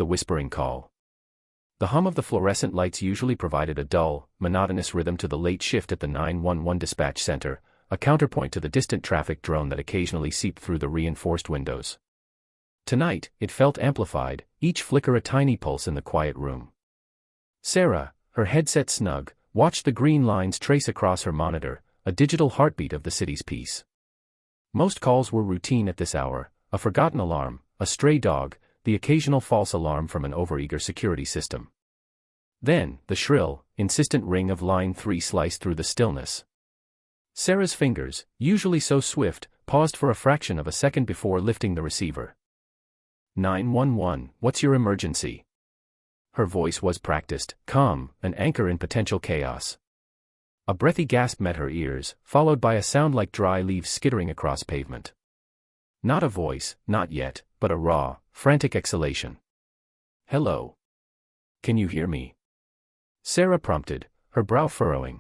the whispering call. The hum of the fluorescent lights usually provided a dull, monotonous rhythm to the late shift at the 911 dispatch center, a counterpoint to the distant traffic drone that occasionally seeped through the reinforced windows. Tonight, it felt amplified, each flicker a tiny pulse in the quiet room. Sarah, her headset snug, watched the green lines trace across her monitor, a digital heartbeat of the city's peace. Most calls were routine at this hour, a forgotten alarm, a stray dog, the occasional false alarm from an overeager security system. Then, the shrill, insistent ring of line 3 sliced through the stillness. Sarah's fingers, usually so swift, paused for a fraction of a second before lifting the receiver. 911, what's your emergency? Her voice was practiced, calm, an anchor in potential chaos. A breathy gasp met her ears, followed by a sound like dry leaves skittering across pavement. Not a voice, not yet, but a raw, frantic exhalation. Hello. Can you hear me? Sarah prompted, her brow furrowing.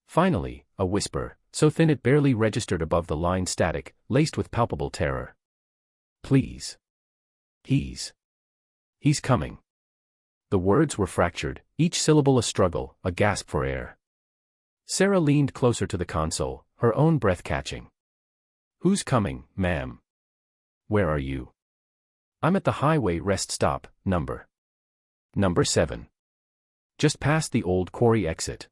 Finally, a whisper, so thin it barely registered above the line static, laced with palpable terror. Please. He's coming. The words were fractured, each syllable a struggle, a gasp for air. Sarah leaned closer to the console, her own breath catching. Who's coming, ma'am? Where are you? I'm at the highway rest stop, number 7. Just past the old quarry exit.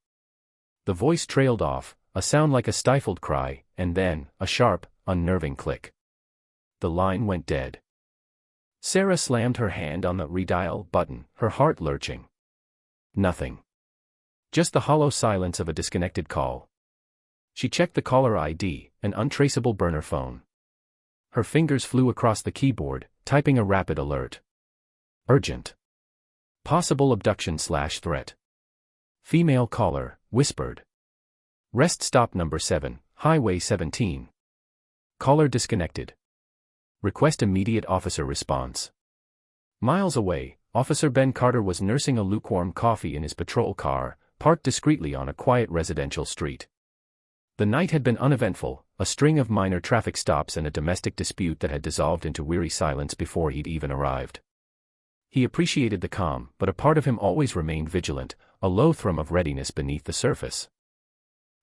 The voice trailed off, a sound like a stifled cry, and then, a sharp, unnerving click. The line went dead. Sarah slammed her hand on the redial button, her heart lurching. Nothing. Just the hollow silence of a disconnected call. She checked the caller ID, an untraceable burner phone. Her fingers flew across the keyboard, typing a rapid alert. Urgent. Possible abduction/threat. Female caller, whispered. Rest stop number 7, Highway 17. Caller disconnected. Request immediate officer response. Miles away, Officer Ben Carter was nursing a lukewarm coffee in his patrol car, parked discreetly on a quiet residential street. The night had been uneventful, a string of minor traffic stops and a domestic dispute that had dissolved into weary silence before he'd even arrived. He appreciated the calm, but a part of him always remained vigilant, a low thrum of readiness beneath the surface.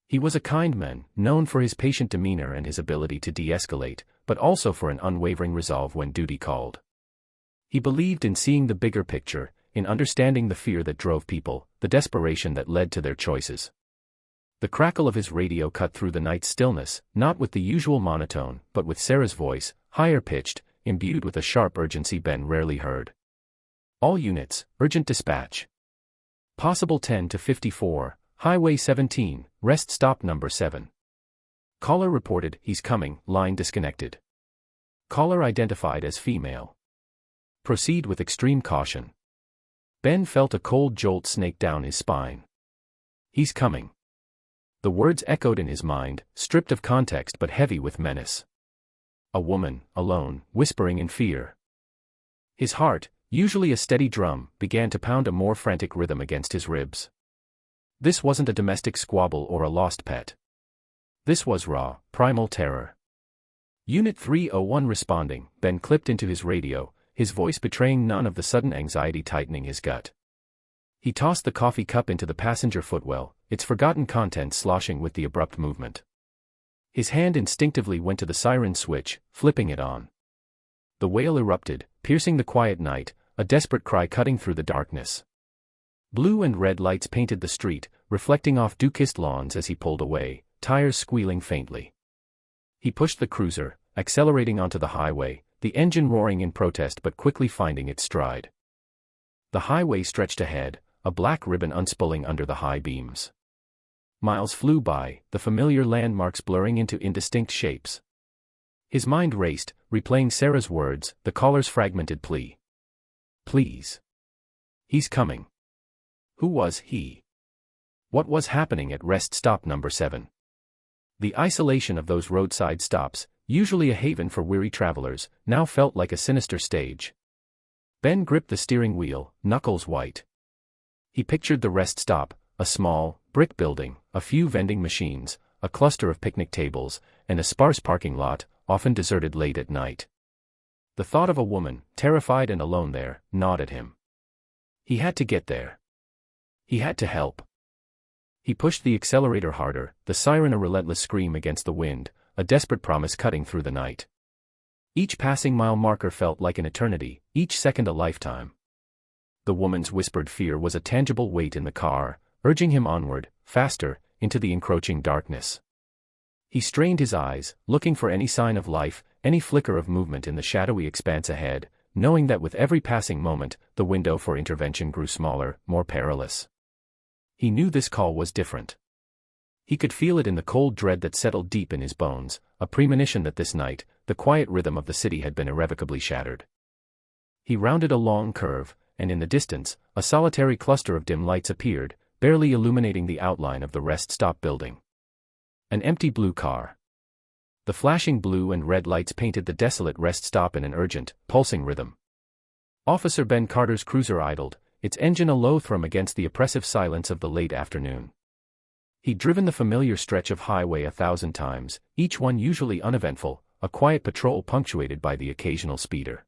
He was a kind man, known for his patient demeanor and his ability to de-escalate, but also for an unwavering resolve when duty called. He believed in seeing the bigger picture, in understanding the fear that drove people, the desperation that led to their choices. The crackle of his radio cut through the night's stillness, not with the usual monotone, but with Sarah's voice, higher-pitched, imbued with a sharp urgency Ben rarely heard. All units, urgent dispatch. Possible 10 to 54, Highway 17, rest stop number 7. Caller reported, he's coming, line disconnected. Caller identified as female. Proceed with extreme caution. Ben felt a cold jolt snake down his spine. He's coming. The words echoed in his mind, stripped of context but heavy with menace. A woman, alone, whispering in fear. His heart, usually a steady drum, began to pound a more frantic rhythm against his ribs. This wasn't a domestic squabble or a lost pet. This was raw, primal terror. Unit 301 responding, Ben clipped into his radio, his voice betraying none of the sudden anxiety tightening his gut. He tossed the coffee cup into the passenger footwell, its forgotten contents sloshing with the abrupt movement. His hand instinctively went to the siren switch, flipping it on. The wail erupted, piercing the quiet night, a desperate cry cutting through the darkness. Blue and red lights painted the street, reflecting off dew-kissed lawns as he pulled away, tires squealing faintly. He pushed the cruiser, accelerating onto the highway, the engine roaring in protest but quickly finding its stride. The highway stretched ahead, a black ribbon unspooling under the high beams. Miles flew by, the familiar landmarks blurring into indistinct shapes. His mind raced, replaying Sarah's words, the caller's fragmented plea. Please. He's coming. Who was he? What was happening at rest stop number 7? The isolation of those roadside stops, usually a haven for weary travelers, now felt like a sinister stage. Ben gripped the steering wheel, knuckles white. He pictured the rest stop, a small, brick building, a few vending machines, a cluster of picnic tables, and a sparse parking lot, often deserted late at night. The thought of a woman, terrified and alone there, gnawed at him. He had to get there. He had to help. He pushed the accelerator harder, the siren a relentless scream against the wind, a desperate promise cutting through the night. Each passing mile marker felt like an eternity, each second a lifetime. The woman's whispered fear was a tangible weight in the car, urging him onward, faster, into the encroaching darkness. He strained his eyes, looking for any sign of life, any flicker of movement in the shadowy expanse ahead, knowing that with every passing moment, the window for intervention grew smaller, more perilous. He knew this call was different. He could feel it in the cold dread that settled deep in his bones, a premonition that this night, the quiet rhythm of the city had been irrevocably shattered. He rounded a long curve, and in the distance, a solitary cluster of dim lights appeared, barely illuminating the outline of the rest stop building. An empty blue car. The flashing blue and red lights painted the desolate rest stop in an urgent, pulsing rhythm. Officer Ben Carter's cruiser idled, its engine a low thrum against the oppressive silence of the late afternoon. He'd driven the familiar stretch of highway 1,000 times, each one usually uneventful, a quiet patrol punctuated by the occasional speeder.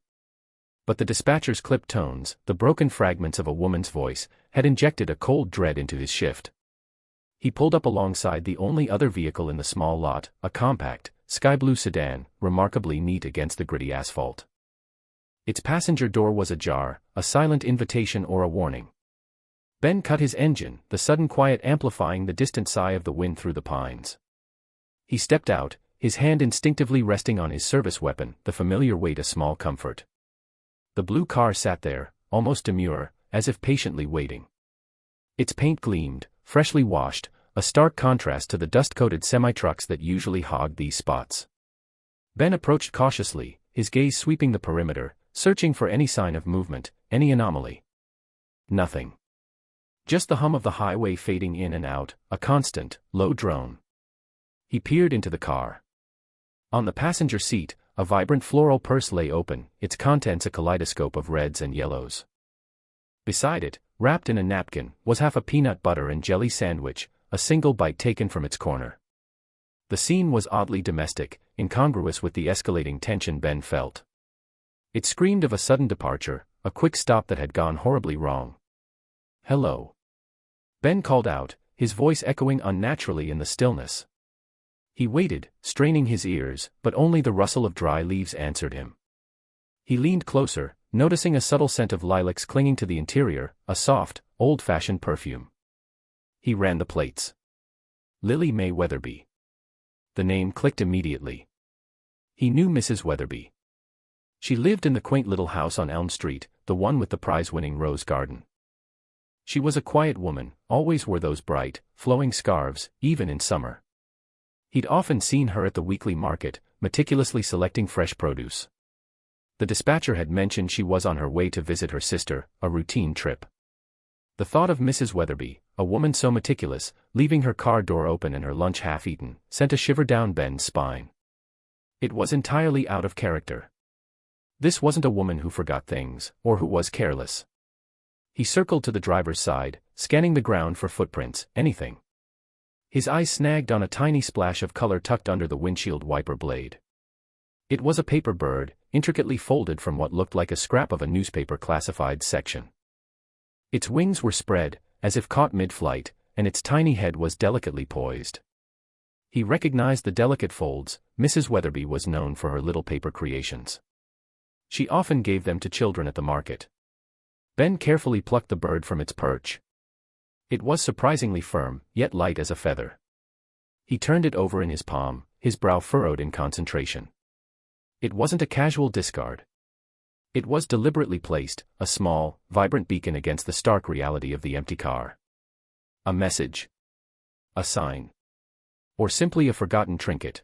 But the dispatcher's clipped tones, the broken fragments of a woman's voice, had injected a cold dread into his shift. He pulled up alongside the only other vehicle in the small lot, a compact, sky-blue sedan, remarkably neat against the gritty asphalt. Its passenger door was ajar, a silent invitation or a warning. Ben cut his engine, the sudden quiet amplifying the distant sigh of the wind through the pines. He stepped out, his hand instinctively resting on his service weapon, the familiar weight a small comfort. The blue car sat there, almost demure, as if patiently waiting. Its paint gleamed, freshly washed, a stark contrast to the dust-coated semi-trucks that usually hogged these spots. Ben approached cautiously, his gaze sweeping the perimeter, searching for any sign of movement, any anomaly. Nothing. Just the hum of the highway fading in and out, a constant, low drone. He peered into the car. On the passenger seat, a vibrant floral purse lay open, its contents a kaleidoscope of reds and yellows. Beside it, wrapped in a napkin, was half a peanut butter and jelly sandwich, a single bite taken from its corner. The scene was oddly domestic, incongruous with the escalating tension Ben felt. It screamed of a sudden departure, a quick stop that had gone horribly wrong. "Hello." Ben called out, his voice echoing unnaturally in the stillness. He waited, straining his ears, but only the rustle of dry leaves answered him. He leaned closer, noticing a subtle scent of lilacs clinging to the interior, a soft, old-fashioned perfume. He ran the plates. Lily May Weatherby. The name clicked immediately. He knew Mrs. Weatherby. She lived in the quaint little house on Elm Street, the one with the prize-winning rose garden. She was a quiet woman, always wore those bright, flowing scarves, even in summer. He'd often seen her at the weekly market, meticulously selecting fresh produce. The dispatcher had mentioned she was on her way to visit her sister, a routine trip. The thought of Mrs. Weatherby, a woman so meticulous, leaving her car door open and her lunch half-eaten, sent a shiver down Ben's spine. It was entirely out of character. This wasn't a woman who forgot things, or who was careless. He circled to the driver's side, scanning the ground for footprints, anything. His eyes snagged on a tiny splash of color tucked under the windshield wiper blade. It was a paper bird, intricately folded from what looked like a scrap of a newspaper classified section. Its wings were spread, as if caught mid-flight, and its tiny head was delicately poised. He recognized the delicate folds. Mrs. Weatherby was known for her little paper creations. She often gave them to children at the market. Ben carefully plucked the bird from its perch. It was surprisingly firm, yet light as a feather. He turned it over in his palm, his brow furrowed in concentration. It wasn't a casual discard. It was deliberately placed, a small, vibrant beacon against the stark reality of the empty car. A message. A sign. Or simply a forgotten trinket.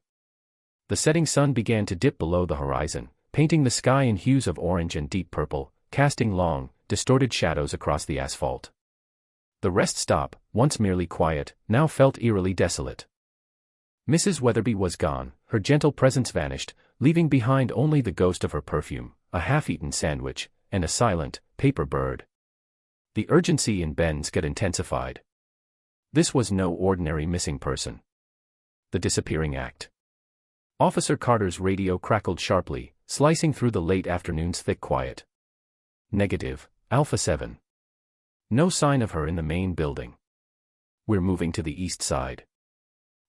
The setting sun began to dip below the horizon, painting the sky in hues of orange and deep purple, casting long, distorted shadows across the asphalt. The rest stop, once merely quiet, now felt eerily desolate. Mrs. Weatherby was gone, her gentle presence vanished, leaving behind only the ghost of her perfume, a half-eaten sandwich, and a silent, paper bird. The urgency in Ben's gut intensified. This was no ordinary missing person. The disappearing act. Officer Carter's radio crackled sharply, slicing through the late afternoon's thick quiet. Negative, Alpha 7. No sign of her in the main building. We're moving to the east side.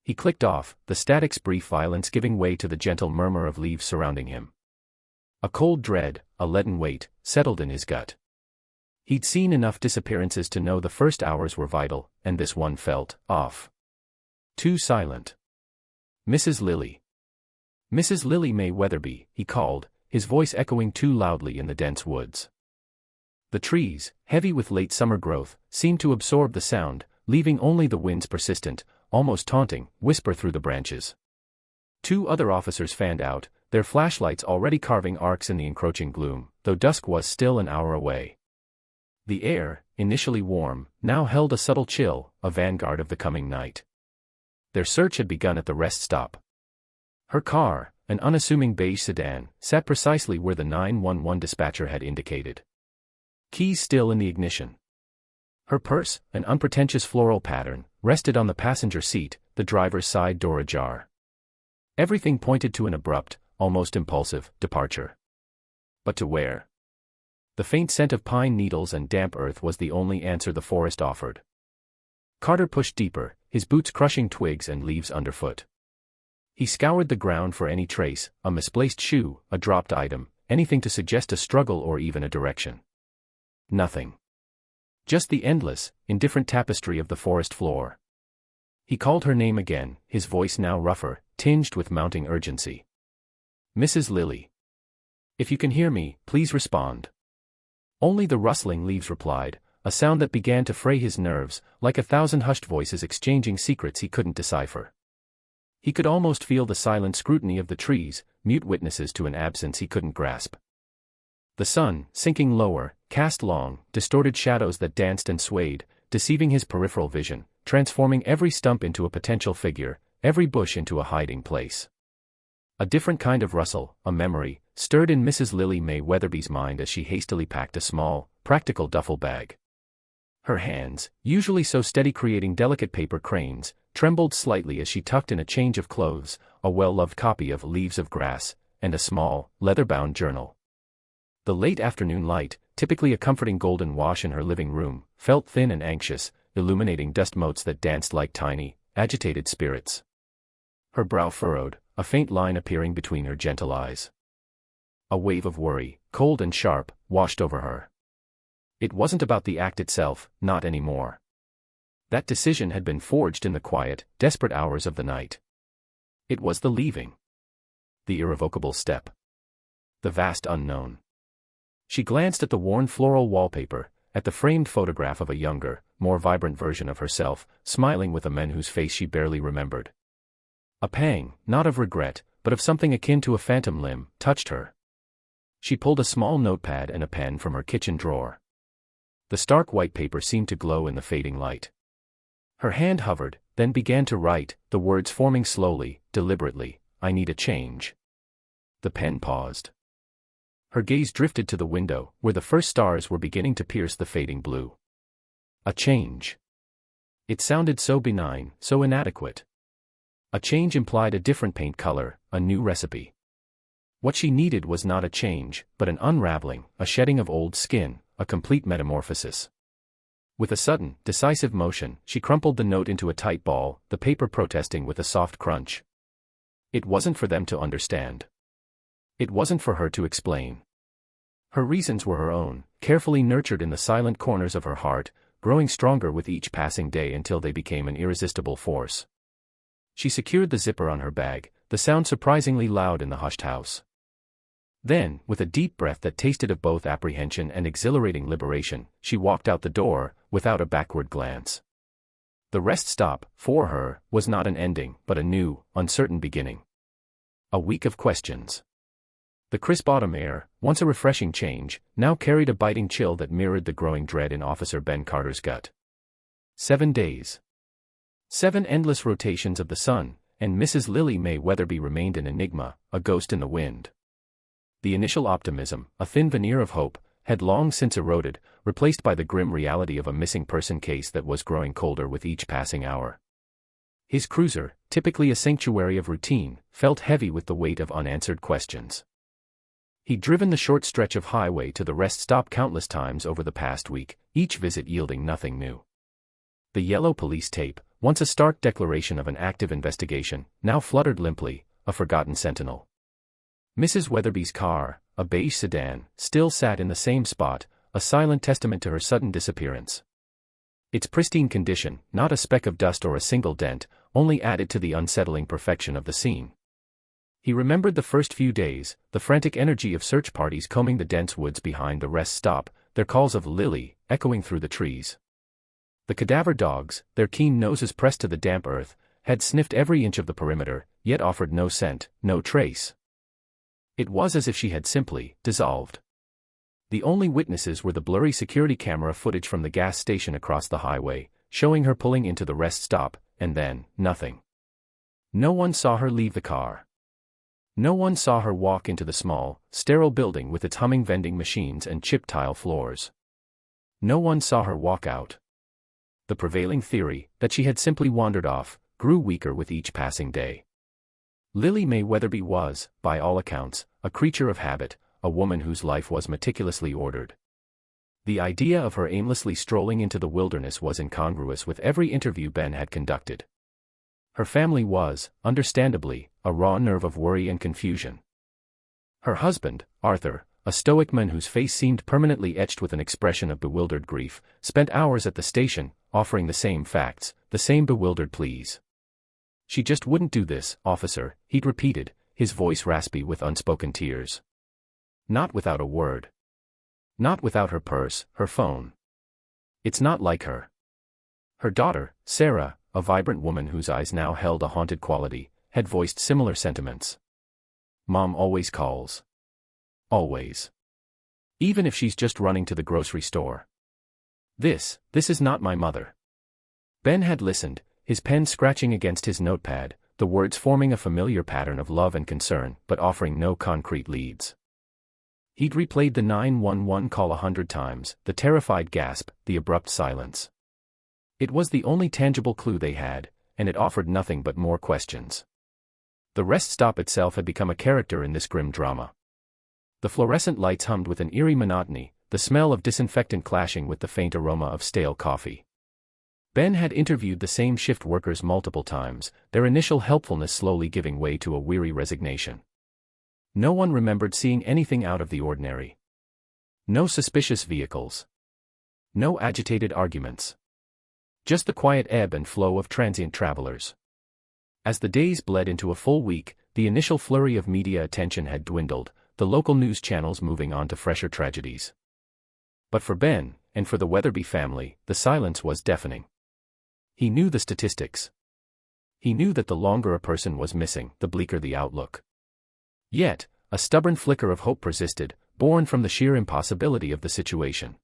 He clicked off, the static's brief violence giving way to the gentle murmur of leaves surrounding him. A cold dread, a leaden weight, settled in his gut. He'd seen enough disappearances to know the first hours were vital, and this one felt off. Too silent. Mrs. Lilly. Mrs. Lilly May Weatherby, he called, his voice echoing too loudly in the dense woods. The trees, heavy with late summer growth, seemed to absorb the sound, leaving only the wind's persistent, almost taunting, whisper through the branches. 2 other officers fanned out, their flashlights already carving arcs in the encroaching gloom, though dusk was still an hour away. The air, initially warm, now held a subtle chill, a vanguard of the coming night. Their search had begun at the rest stop. Her car, an unassuming beige sedan, sat precisely where the 911 dispatcher had indicated. Keys still in the ignition. Her purse, an unpretentious floral pattern, rested on the passenger seat, the driver's side door ajar. Everything pointed to an abrupt, almost impulsive, departure. But to where? The faint scent of pine needles and damp earth was the only answer the forest offered. Carter pushed deeper, his boots crushing twigs and leaves underfoot. He scoured the ground for any trace, a misplaced shoe, a dropped item, anything to suggest a struggle or even a direction. Nothing. Just the endless, indifferent tapestry of the forest floor. He called her name again, his voice now rougher, tinged with mounting urgency. Mrs. Lilly. If you can hear me, please respond. Only the rustling leaves replied, a sound that began to fray his nerves, like 1,000 hushed voices exchanging secrets he couldn't decipher. He could almost feel the silent scrutiny of the trees, mute witnesses to an absence he couldn't grasp. The sun, sinking lower, cast long, distorted shadows that danced and swayed, deceiving his peripheral vision, transforming every stump into a potential figure, every bush into a hiding place. A different kind of rustle, a memory, stirred in Mrs. Lilly May Weatherby's mind as she hastily packed a small, practical duffel bag. Her hands, usually so steady creating delicate paper cranes, trembled slightly as she tucked in a change of clothes, a well-loved copy of Leaves of Grass, and a small, leather-bound journal. The late afternoon light, typically a comforting golden wash in her living room, felt thin and anxious, illuminating dust motes that danced like tiny, agitated spirits. Her brow furrowed, a faint line appearing between her gentle eyes. A wave of worry, cold and sharp, washed over her. It wasn't about the act itself, not anymore. That decision had been forged in the quiet, desperate hours of the night. It was the leaving. The irrevocable step. The vast unknown. She glanced at the worn floral wallpaper, at the framed photograph of a younger, more vibrant version of herself, smiling with a man whose face she barely remembered. A pang, not of regret, but of something akin to a phantom limb, touched her. She pulled a small notepad and a pen from her kitchen drawer. The stark white paper seemed to glow in the fading light. Her hand hovered, then began to write, the words forming slowly, deliberately, "I need a change." The pen paused. Her gaze drifted to the window, where the first stars were beginning to pierce the fading blue. A change. It sounded so benign, so inadequate. A change implied a different paint color, a new recipe. What she needed was not a change, but an unraveling, a shedding of old skin, a complete metamorphosis. With a sudden, decisive motion, she crumpled the note into a tight ball, the paper protesting with a soft crunch. It wasn't for them to understand. It wasn't for her to explain. Her reasons were her own, carefully nurtured in the silent corners of her heart, growing stronger with each passing day until they became an irresistible force. She secured the zipper on her bag, the sound surprisingly loud in the hushed house. Then, with a deep breath that tasted of both apprehension and exhilarating liberation, she walked out the door, without a backward glance. The rest stop, for her, was not an ending, but a new, uncertain beginning. A week of questions. The crisp autumn air, once a refreshing change, now carried a biting chill that mirrored the growing dread in Officer Ben Carter's gut. 7 days. 7 endless rotations of the sun, and Mrs. Lilly May Weatherby remained an enigma, a ghost in the wind. The initial optimism, a thin veneer of hope, had long since eroded, replaced by the grim reality of a missing person case that was growing colder with each passing hour. His cruiser, typically a sanctuary of routine, felt heavy with the weight of unanswered questions. He'd driven the short stretch of highway to the rest stop countless times over the past week, each visit yielding nothing new. The yellow police tape, once a stark declaration of an active investigation, now fluttered limply, a forgotten sentinel. Mrs. Weatherby's car, a beige sedan, still sat in the same spot, a silent testament to her sudden disappearance. Its pristine condition, not a speck of dust or a single dent, only added to the unsettling perfection of the scene. He remembered the first few days, the frantic energy of search parties combing the dense woods behind the rest stop, their calls of Lily echoing through the trees. The cadaver dogs, their keen noses pressed to the damp earth, had sniffed every inch of the perimeter, yet offered no scent, no trace. It was as if she had simply dissolved. The only witnesses were the blurry security camera footage from the gas station across the highway, showing her pulling into the rest stop, and then, nothing. No one saw her leave the car. No one saw her walk into the small, sterile building with its humming vending machines and chipped tile floors. No one saw her walk out. The prevailing theory, that she had simply wandered off, grew weaker with each passing day. Lily May Weatherby was, by all accounts, a creature of habit, a woman whose life was meticulously ordered. The idea of her aimlessly strolling into the wilderness was incongruous with every interview Ben had conducted. Her family was, understandably, a raw nerve of worry and confusion. Her husband, Arthur, a stoic man whose face seemed permanently etched with an expression of bewildered grief, spent hours at the station, offering the same facts, the same bewildered pleas. "She just wouldn't do this, officer," he'd repeated, his voice raspy with unspoken tears. Not without a word. Not without her purse, her phone. It's not like her. Her daughter, Sarah, a vibrant woman whose eyes now held a haunted quality, had voiced similar sentiments. "Mom always calls. Always. Even if she's just running to the grocery store. This is not my mother." Ben had listened, his pen scratching against his notepad, the words forming a familiar pattern of love and concern, but offering no concrete leads. He'd replayed the 911 call 100 times, the terrified gasp, the abrupt silence. It was the only tangible clue they had, and it offered nothing but more questions. The rest stop itself had become a character in this grim drama. The fluorescent lights hummed with an eerie monotony, the smell of disinfectant clashing with the faint aroma of stale coffee. Ben had interviewed the same shift workers multiple times, their initial helpfulness slowly giving way to a weary resignation. No one remembered seeing anything out of the ordinary. No suspicious vehicles. No agitated arguments. Just the quiet ebb and flow of transient travelers. As the days bled into a full week, the initial flurry of media attention had dwindled, the local news channels moving on to fresher tragedies. But for Ben, and for the Weatherby family, the silence was deafening. He knew the statistics. He knew that the longer a person was missing, the bleaker the outlook. Yet, a stubborn flicker of hope persisted, born from the sheer impossibility of the situation.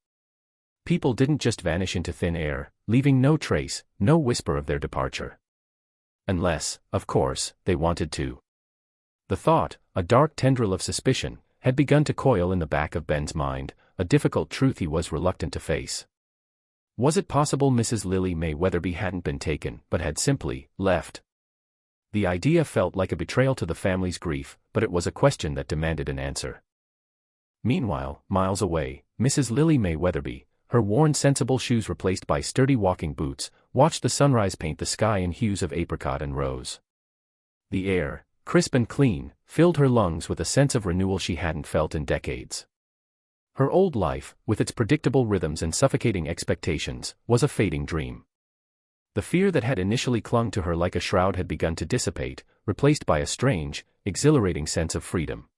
People didn't just vanish into thin air, leaving no trace, no whisper of their departure. Unless, of course, they wanted to. The thought, a dark tendril of suspicion, had begun to coil in the back of Ben's mind, a difficult truth he was reluctant to face. Was it possible Mrs. Lily May Weatherby hadn't been taken, but had simply left? The idea felt like a betrayal to the family's grief, but it was a question that demanded an answer. Meanwhile, miles away, Mrs. Lily May Weatherby, her worn sensible shoes replaced by sturdy walking boots, watched the sunrise paint the sky in hues of apricot and rose. The air, crisp and clean, filled her lungs with a sense of renewal she hadn't felt in decades. Her old life, with its predictable rhythms and suffocating expectations, was a fading dream. The fear that had initially clung to her like a shroud had begun to dissipate, replaced by a strange, exhilarating sense of freedom.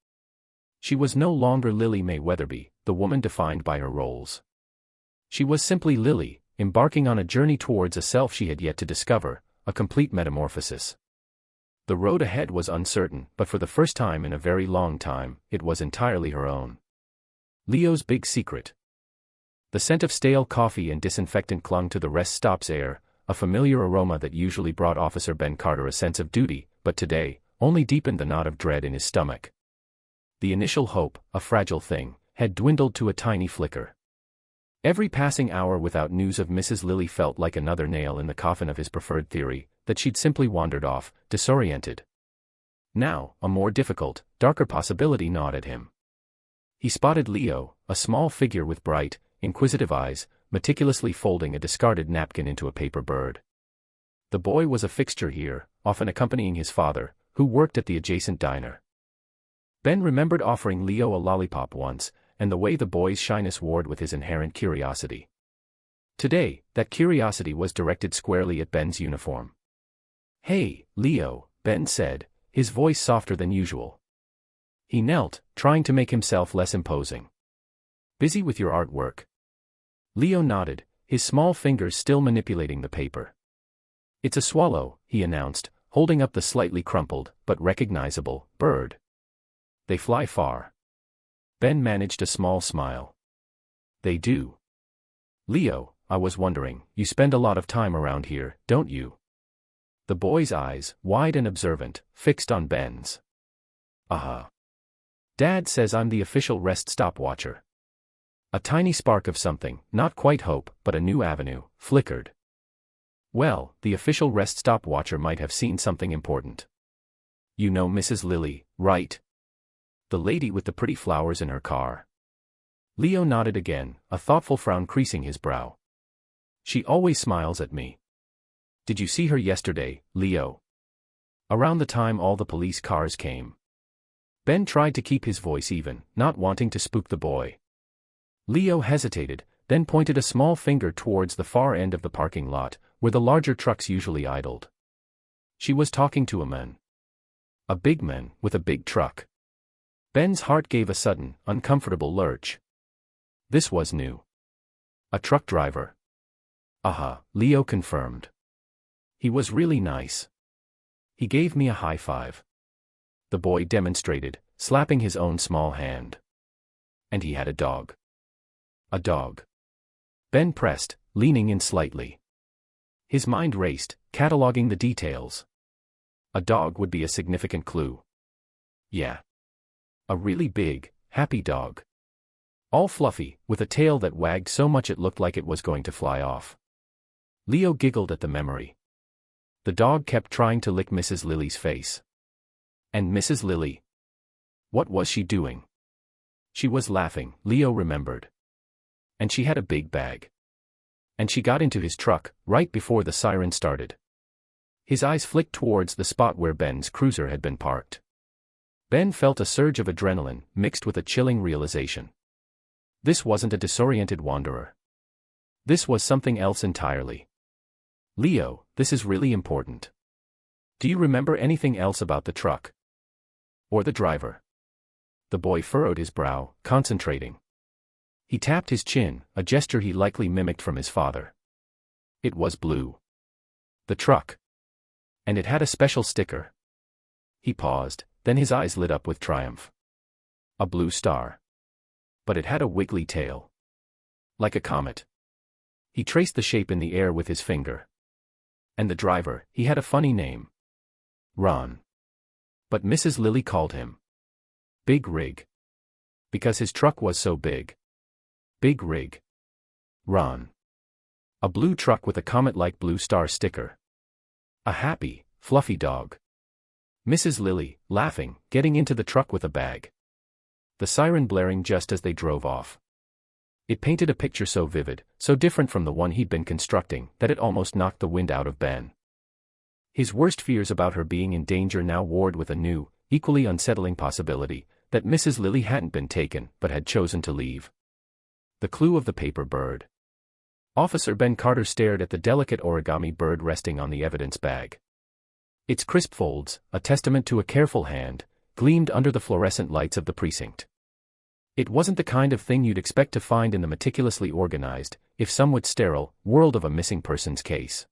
She was no longer Lily May Weatherby, the woman defined by her roles. She was simply Lily, embarking on a journey towards a self she had yet to discover, a complete metamorphosis. The road ahead was uncertain, but for the first time in a very long time, it was entirely her own. Leo's big secret. The scent of stale coffee and disinfectant clung to the rest stop's air, a familiar aroma that usually brought Officer Ben Carter a sense of duty, but today, only deepened the knot of dread in his stomach. The initial hope, a fragile thing, had dwindled to a tiny flicker. Every passing hour without news of Mrs. Lily felt like another nail in the coffin of his preferred theory, that she'd simply wandered off, disoriented. Now, a more difficult, darker possibility gnawed at him. He spotted Leo, a small figure with bright, inquisitive eyes, meticulously folding a discarded napkin into a paper bird. The boy was a fixture here, often accompanying his father, who worked at the adjacent diner. Ben remembered offering Leo a lollipop once, and the way the boy's shyness warred with his inherent curiosity. Today, that curiosity was directed squarely at Ben's uniform. "Hey, Leo," Ben said, his voice softer than usual. He knelt, trying to make himself less imposing. "Busy with your artwork?" Leo nodded, his small fingers still manipulating the paper. "It's a swallow," he announced, holding up the slightly crumpled, but recognizable, bird. "They fly far." Ben managed a small smile. "They do. Leo, I was wondering, you spend a lot of time around here, don't you?" The boy's eyes, wide and observant, fixed on Ben's. "Uh-huh. Dad says I'm the official rest stop watcher." A tiny spark of something, not quite hope, but a new avenue, flickered. Well, the official rest stop watcher might have seen something important. "You know Mrs. Lilly, right? The lady with the pretty flowers in her car." Leo nodded again, a thoughtful frown creasing his brow. "She always smiles at me." "Did you see her yesterday, Leo? Around the time all the police cars came." Ben tried to keep his voice even, not wanting to spook the boy. Leo hesitated, then pointed a small finger towards the far end of the parking lot, where the larger trucks usually idled. "She was talking to a man. A big man, with a big truck." Ben's heart gave a sudden, uncomfortable lurch. This was new. "A truck driver?" "Uh-huh," Leo confirmed. "He was really nice. He gave me a high five." The boy demonstrated, slapping his own small hand. "And he had a dog." "A dog?" Ben pressed, leaning in slightly. His mind raced, cataloging the details. A dog would be a significant clue. "Yeah. A really big, happy dog. All fluffy, with a tail that wagged so much it looked like it was going to fly off." Leo giggled at the memory. The dog kept trying to lick Mrs. Lilly's face. And Mrs. Lilly? What was she doing? She was laughing, Leo remembered. And she had a big bag. And she got into his truck, right before the siren started. His eyes flicked towards the spot where Ben's cruiser had been parked. Ben felt a surge of adrenaline, mixed with a chilling realization. This wasn't a disoriented wanderer. This was something else entirely. "Leo, this is really important. Do you remember anything else about the truck? Or the driver?" The boy furrowed his brow, concentrating. He tapped his chin, a gesture he likely mimicked from his father. "It was blue. The truck. And it had a special sticker." He paused, then his eyes lit up with triumph. "A blue star. But it had a wiggly tail. Like a comet." He traced the shape in the air with his finger. "And the driver, he had a funny name. Ron. But Mrs. Lilly called him Big Rig. Because his truck was so big. Big Rig. Ron. A blue truck with a comet-like blue star sticker. A happy, fluffy dog. Mrs. Lilly, laughing, getting into the truck with a bag. The siren blaring just as they drove off. It painted a picture so vivid, so different from the one he'd been constructing, that it almost knocked the wind out of Ben. His worst fears about her being in danger now warred with a new, equally unsettling possibility, that Mrs. Lilly hadn't been taken, but had chosen to leave. The clue of the paper bird. Officer Ben Carter stared at the delicate origami bird resting on the evidence bag. Its crisp folds, a testament to a careful hand, gleamed under the fluorescent lights of the precinct. It wasn't the kind of thing you'd expect to find in the meticulously organized, if somewhat sterile, world of a missing persons case.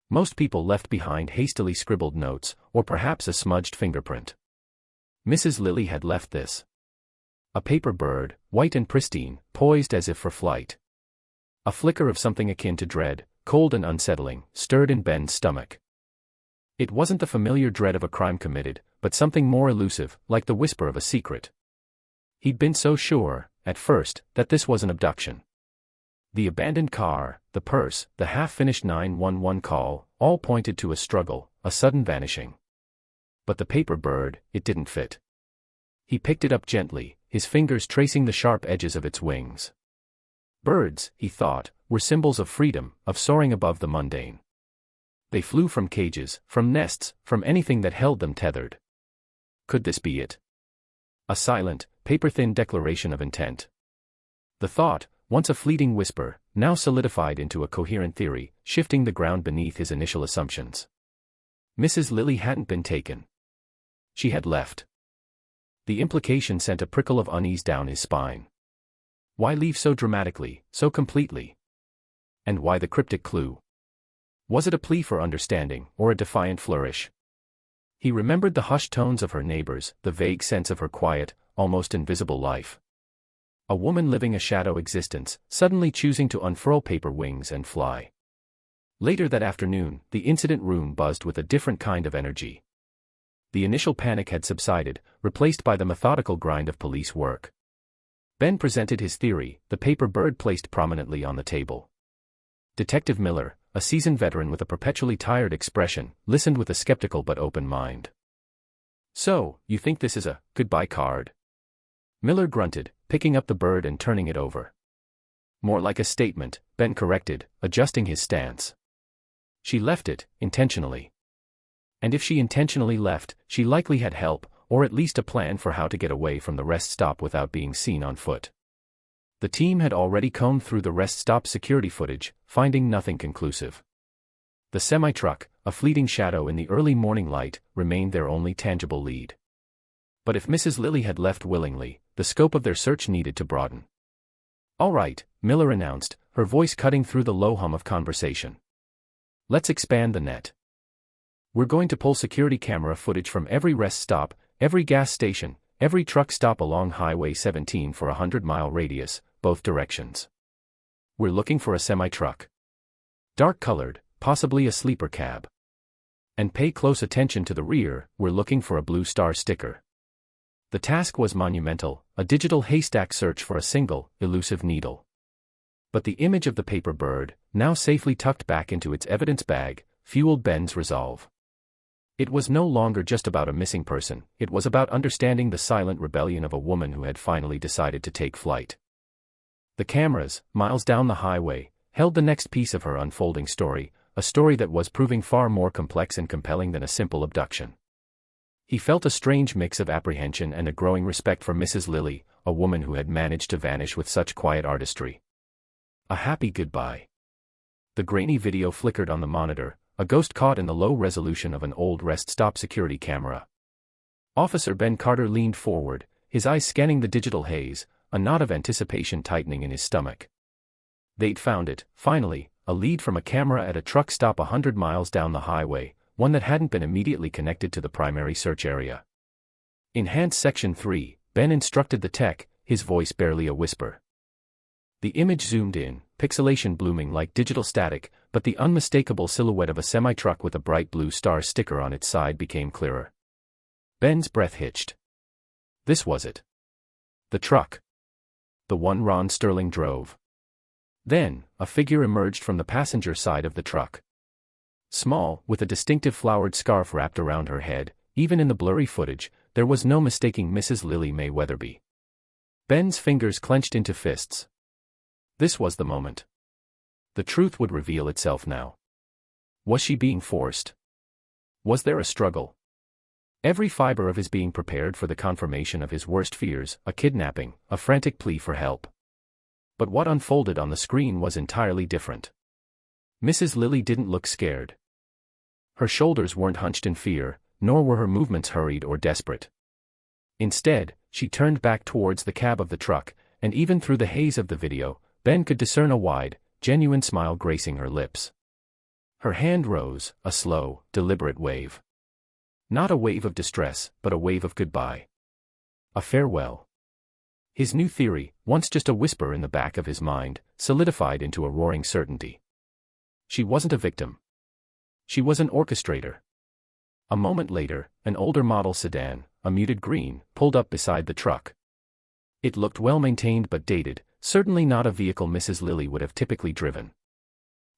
Most people left behind hastily scribbled notes, or perhaps a smudged fingerprint. Mrs. Lilly had left this. A paper bird, white and pristine, poised as if for flight. A flicker of something akin to dread, cold and unsettling, stirred in Ben's stomach. It wasn't the familiar dread of a crime committed, but something more elusive, like the whisper of a secret. He'd been so sure, at first, that this was an abduction. The abandoned car, the purse, the half-finished 911 call, all pointed to a struggle, a sudden vanishing. But the paper bird, it didn't fit. He picked it up gently, his fingers tracing the sharp edges of its wings. Birds, he thought, were symbols of freedom, of soaring above the mundane. They flew from cages, from nests, from anything that held them tethered. Could this be it? A silent, paper-thin declaration of intent. The thought, once a fleeting whisper, now solidified into a coherent theory, shifting the ground beneath his initial assumptions. Mrs. Lilly hadn't been taken. She had left. The implication sent a prickle of unease down his spine. Why leave so dramatically, so completely? And why the cryptic clue? Was it a plea for understanding, or a defiant flourish? He remembered the hushed tones of her neighbors, the vague sense of her quiet, almost invisible life. A woman living a shadow existence, suddenly choosing to unfurl paper wings and fly. Later that afternoon, the incident room buzzed with a different kind of energy. The initial panic had subsided, replaced by the methodical grind of police work. Ben presented his theory, the paper bird placed prominently on the table. Detective Miller, a seasoned veteran with a perpetually tired expression, listened with a skeptical but open mind. "So, you think this is a goodbye card?" Miller grunted, picking up the bird and turning it over. "More like a statement," Ben corrected, adjusting his stance. "She left it, intentionally. And if she intentionally left, she likely had help, or at least a plan for how to get away from the rest stop without being seen on foot." The team had already combed through the rest stop security footage, finding nothing conclusive. The semi-truck, a fleeting shadow in the early morning light, remained their only tangible lead. But if Mrs. Lilly had left willingly, the scope of their search needed to broaden. "All right," Miller announced, her voice cutting through the low hum of conversation. "Let's expand the net. We're going to pull security camera footage from every rest stop, every gas station, every truck stop along Highway 17 for a 100-mile radius, both directions. We're looking for a semi-truck. Dark-colored, possibly a sleeper cab. And pay close attention to the rear, we're looking for a blue star sticker." The task was monumental, a digital haystack search for a single, elusive needle. But the image of the paper bird, now safely tucked back into its evidence bag, fueled Ben's resolve. It was no longer just about a missing person, it was about understanding the silent rebellion of a woman who had finally decided to take flight. The cameras, miles down the highway, held the next piece of her unfolding story, a story that was proving far more complex and compelling than a simple abduction. He felt a strange mix of apprehension and a growing respect for Mrs. Lilly, a woman who had managed to vanish with such quiet artistry. A happy goodbye. The grainy video flickered on the monitor, a ghost caught in the low resolution of an old rest stop security camera. Officer Ben Carter leaned forward, his eyes scanning the digital haze, a knot of anticipation tightening in his stomach. They'd found it, finally, a lead from a camera at a truck stop 100 miles down the highway, one that hadn't been immediately connected to the primary search area. "Enhance Section 3, Ben instructed the tech, his voice barely a whisper. The image zoomed in, pixelation blooming like digital static, but the unmistakable silhouette of a semi-truck with a bright blue star sticker on its side became clearer. Ben's breath hitched. This was it. The truck. The one Ron Sterling drove. Then, a figure emerged from the passenger side of the truck. Small, with a distinctive flowered scarf wrapped around her head, even in the blurry footage, there was no mistaking Mrs. Lilly May Weatherby. Ben's fingers clenched into fists. This was the moment. The truth would reveal itself now. Was she being forced? Was there a struggle? Every fiber of his being prepared for the confirmation of his worst fears, a kidnapping, a frantic plea for help. But what unfolded on the screen was entirely different. Mrs. Lilly didn't look scared. Her shoulders weren't hunched in fear, nor were her movements hurried or desperate. Instead, she turned back towards the cab of the truck, and even through the haze of the video, Ben could discern a wide, genuine smile gracing her lips. Her hand rose, a slow, deliberate wave. Not a wave of distress, but a wave of goodbye. A farewell. His new theory, once just a whisper in the back of his mind, solidified into a roaring certainty. She wasn't a victim. She was an orchestrator. A moment later, an older model sedan, a muted green, pulled up beside the truck. It looked well-maintained but dated, certainly not a vehicle Mrs. Lilly would have typically driven.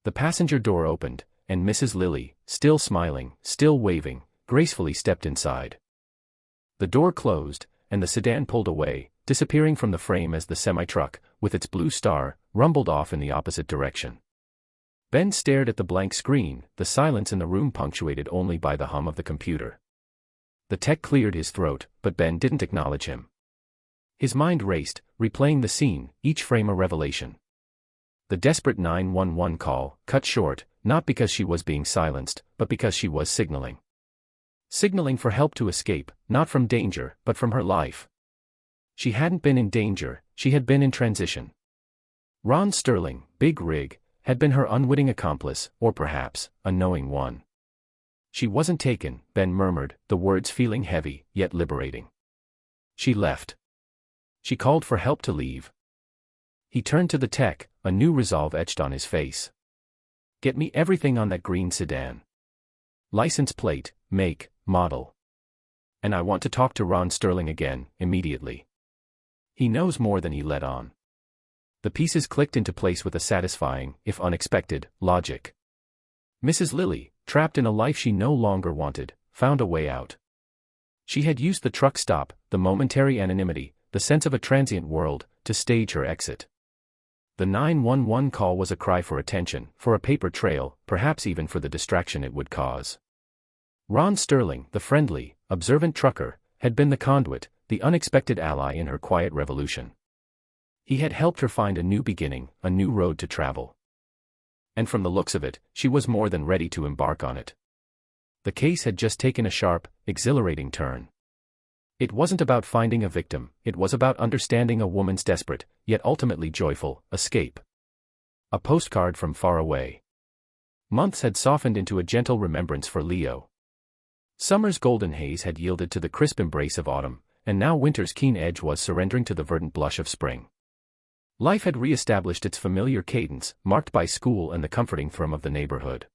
The passenger door opened, and Mrs. Lilly, still smiling, still waving, gracefully stepped inside. The door closed, and the sedan pulled away, disappearing from the frame as the semi-truck, with its blue star, rumbled off in the opposite direction. Ben stared at the blank screen, the silence in the room punctuated only by the hum of the computer. The tech cleared his throat, but Ben didn't acknowledge him. His mind raced, replaying the scene, each frame a revelation. The desperate 911 call, cut short, not because she was being silenced, but because she was signaling. Signaling for help to escape, not from danger, but from her life. She hadn't been in danger, she had been in transition. Ron Sterling, Big Rig, had been her unwitting accomplice, or perhaps, a knowing one. She wasn't taken, Ben murmured, the words feeling heavy, yet liberating. She left. She called for help to leave. He turned to the tech, a new resolve etched on his face. Get me everything on that green sedan. License plate, make, model. And I want to talk to Ron Sterling again, immediately. He knows more than he let on. The pieces clicked into place with a satisfying, if unexpected, logic. Mrs. Lilly, trapped in a life she no longer wanted, found a way out. She had used the truck stop, the momentary anonymity, the sense of a transient world, to stage her exit. The 911 call was a cry for attention, for a paper trail, perhaps even for the distraction it would cause. Ron Sterling, the friendly, observant trucker, had been the conduit, the unexpected ally in her quiet revolution. He had helped her find a new beginning, a new road to travel. And from the looks of it, she was more than ready to embark on it. The case had just taken a sharp, exhilarating turn. It wasn't about finding a victim, it was about understanding a woman's desperate, yet ultimately joyful, escape. A postcard from far away. Months had softened into a gentle remembrance for Leo. Summer's golden haze had yielded to the crisp embrace of autumn, and now winter's keen edge was surrendering to the verdant blush of spring. Life had re-established its familiar cadence, marked by school and the comforting thrum of the neighborhood.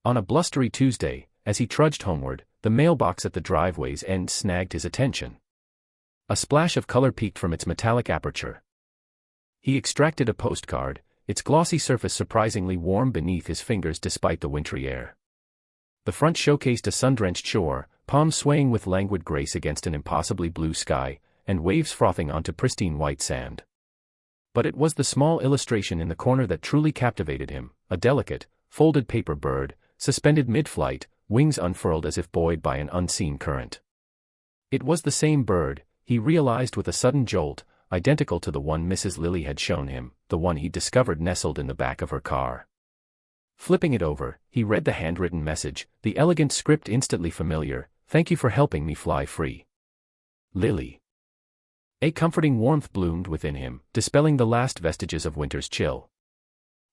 On a blustery Tuesday, as he trudged homeward, the mailbox at the driveway's end snagged his attention. A splash of color peeked from its metallic aperture. He extracted a postcard, its glossy surface surprisingly warm beneath his fingers despite the wintry air. The front showcased a sun-drenched shore, palms swaying with languid grace against an impossibly blue sky, and waves frothing onto pristine white sand. But it was the small illustration in the corner that truly captivated him, a delicate, folded paper bird, suspended mid-flight, wings unfurled as if buoyed by an unseen current. It was the same bird, he realized with a sudden jolt, identical to the one Mrs. Lilly had shown him, the one he discovered nestled in the back of her car. Flipping it over, he read the handwritten message, the elegant script instantly familiar, "Thank you for helping me fly free. Lily." A comforting warmth bloomed within him, dispelling the last vestiges of winter's chill.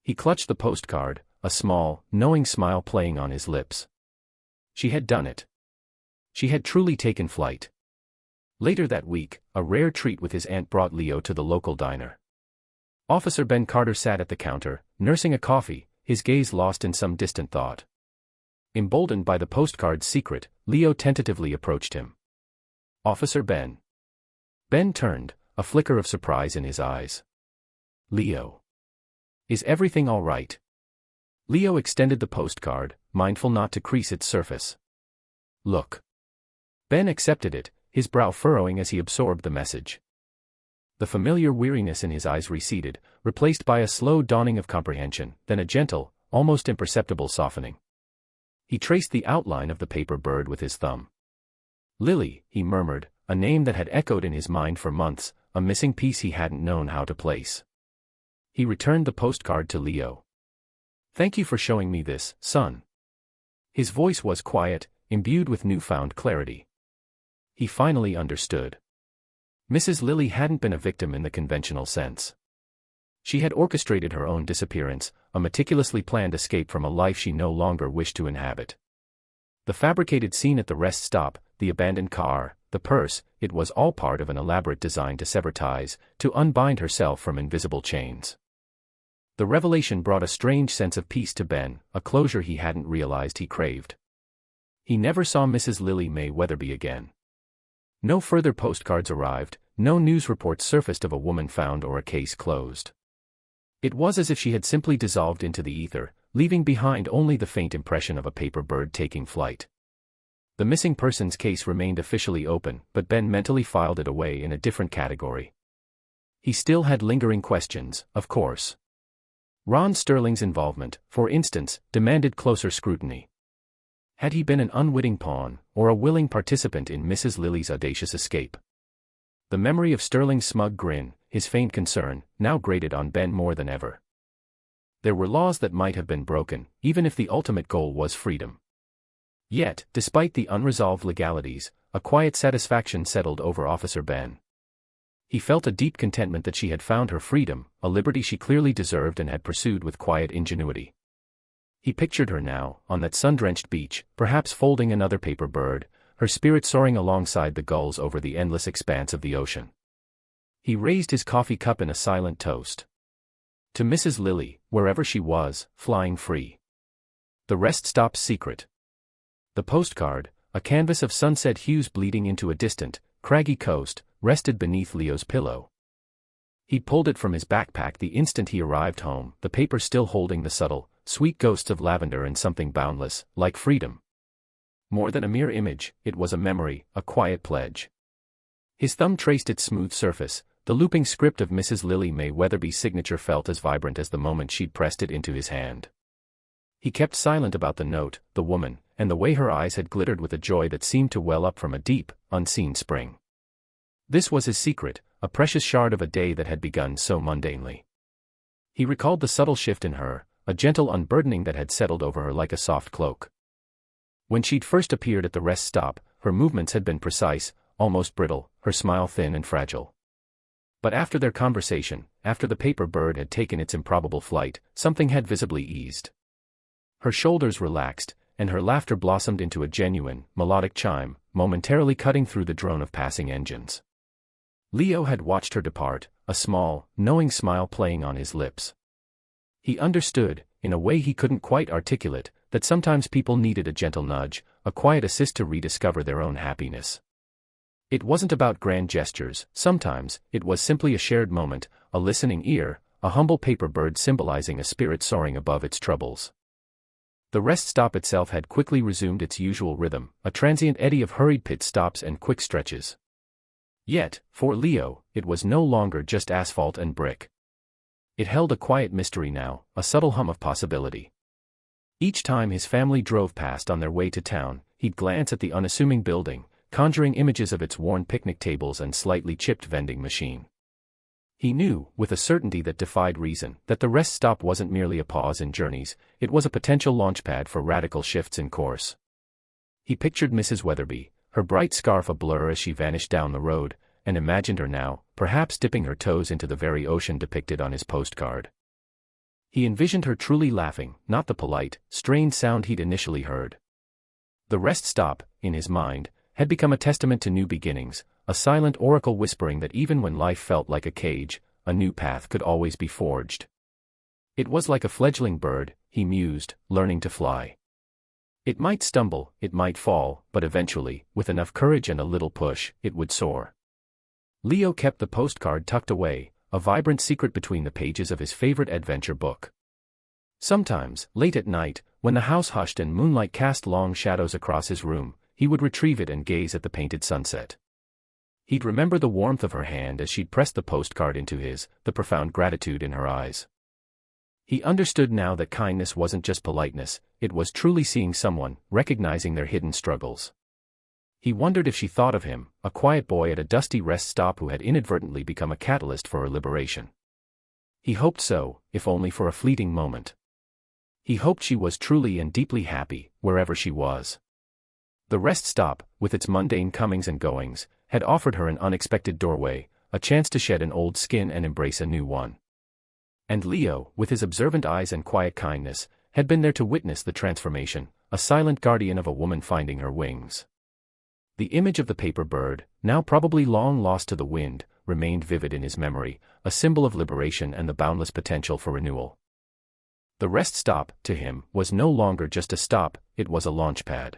He clutched the postcard, a small, knowing smile playing on his lips. She had done it. She had truly taken flight. Later that week, a rare treat with his aunt brought Leo to the local diner. Officer Ben Carter sat at the counter, nursing a coffee, his gaze lost in some distant thought. Emboldened by the postcard's secret, Leo tentatively approached him. "Officer Ben." Ben turned, a flicker of surprise in his eyes. "Leo. Is everything all right?" Leo extended the postcard, mindful not to crease its surface. "Look." Ben accepted it, his brow furrowing as he absorbed the message. The familiar weariness in his eyes receded, replaced by a slow dawning of comprehension, then a gentle, almost imperceptible softening. He traced the outline of the paper bird with his thumb. "Lily," he murmured, a name that had echoed in his mind for months, a missing piece he hadn't known how to place. He returned the postcard to Leo. "Thank you for showing me this, son." His voice was quiet, imbued with newfound clarity. He finally understood. Mrs. Lilly hadn't been a victim in the conventional sense. She had orchestrated her own disappearance, a meticulously planned escape from a life she no longer wished to inhabit. The fabricated scene at the rest stop, the abandoned car, the purse, it was all part of an elaborate design to sever ties, to unbind herself from invisible chains. The revelation brought a strange sense of peace to Ben, a closure he hadn't realized he craved. He never saw Mrs. Lily May Weatherby again. No further postcards arrived, no news reports surfaced of a woman found or a case closed. It was as if she had simply dissolved into the ether, leaving behind only the faint impression of a paper bird taking flight. The missing persons case remained officially open, but Ben mentally filed it away in a different category. He still had lingering questions, of course. Ron Sterling's involvement, for instance, demanded closer scrutiny. Had he been an unwitting pawn, or a willing participant in Mrs. Lily's audacious escape? The memory of Sterling's smug grin, his faint concern, now grated on Ben more than ever. There were laws that might have been broken, even if the ultimate goal was freedom. Yet, despite the unresolved legalities, a quiet satisfaction settled over Officer Ben. He felt a deep contentment that she had found her freedom, a liberty she clearly deserved and had pursued with quiet ingenuity. He pictured her now, on that sun-drenched beach, perhaps folding another paper bird, her spirit soaring alongside the gulls over the endless expanse of the ocean. He raised his coffee cup in a silent toast. To Mrs. Lily, wherever she was, flying free. The rest stop's secret. The postcard, a canvas of sunset hues bleeding into a distant, craggy coast, rested beneath Leo's pillow. He pulled it from his backpack the instant he arrived home, the paper still holding the subtle, sweet ghosts of lavender and something boundless, like freedom. More than a mere image, it was a memory, a quiet pledge. His thumb traced its smooth surface. The looping script of Mrs. Lily May Weatherby's signature felt as vibrant as the moment she'd pressed it into his hand. He kept silent about the note, the woman, and the way her eyes had glittered with a joy that seemed to well up from a deep, unseen spring. This was his secret, a precious shard of a day that had begun so mundanely. He recalled the subtle shift in her, a gentle unburdening that had settled over her like a soft cloak. When she'd first appeared at the rest stop, her movements had been precise, almost brittle, her smile thin and fragile. But after their conversation, after the paper bird had taken its improbable flight, something had visibly eased. Her shoulders relaxed, and her laughter blossomed into a genuine, melodic chime, momentarily cutting through the drone of passing engines. Leo had watched her depart, a small, knowing smile playing on his lips. He understood, in a way he couldn't quite articulate, that sometimes people needed a gentle nudge, a quiet assist to rediscover their own happiness. It wasn't about grand gestures, sometimes, it was simply a shared moment, a listening ear, a humble paper bird symbolizing a spirit soaring above its troubles. The rest stop itself had quickly resumed its usual rhythm, a transient eddy of hurried pit stops and quick stretches. Yet, for Leo, it was no longer just asphalt and brick. It held a quiet mystery now, a subtle hum of possibility. Each time his family drove past on their way to town, he'd glance at the unassuming building, conjuring images of its worn picnic tables and slightly chipped vending machine. He knew, with a certainty that defied reason, that the rest stop wasn't merely a pause in journeys, it was a potential launchpad for radical shifts in course. He pictured Mrs. Weatherby, her bright scarf a blur as she vanished down the road, and imagined her now, perhaps dipping her toes into the very ocean depicted on his postcard. He envisioned her truly laughing, not the polite, strained sound he'd initially heard. The rest stop, in his mind, had become a testament to new beginnings, a silent oracle whispering that even when life felt like a cage, a new path could always be forged. It was like a fledgling bird, he mused, learning to fly. It might stumble, it might fall, but eventually, with enough courage and a little push, it would soar. Leo kept the postcard tucked away, a vibrant secret between the pages of his favorite adventure book. Sometimes, late at night, when the house hushed and moonlight cast long shadows across his room, he would retrieve it and gaze at the painted sunset. He'd remember the warmth of her hand as she'd pressed the postcard into his, the profound gratitude in her eyes. He understood now that kindness wasn't just politeness, it was truly seeing someone, recognizing their hidden struggles. He wondered if she thought of him, a quiet boy at a dusty rest stop who had inadvertently become a catalyst for her liberation. He hoped so, if only for a fleeting moment. He hoped she was truly and deeply happy, wherever she was. The rest stop, with its mundane comings and goings, had offered her an unexpected doorway, a chance to shed an old skin and embrace a new one. And Leo, with his observant eyes and quiet kindness, had been there to witness the transformation, a silent guardian of a woman finding her wings. The image of the paper bird, now probably long lost to the wind, remained vivid in his memory, a symbol of liberation and the boundless potential for renewal. The rest stop, to him, was no longer just a stop, it was a launchpad.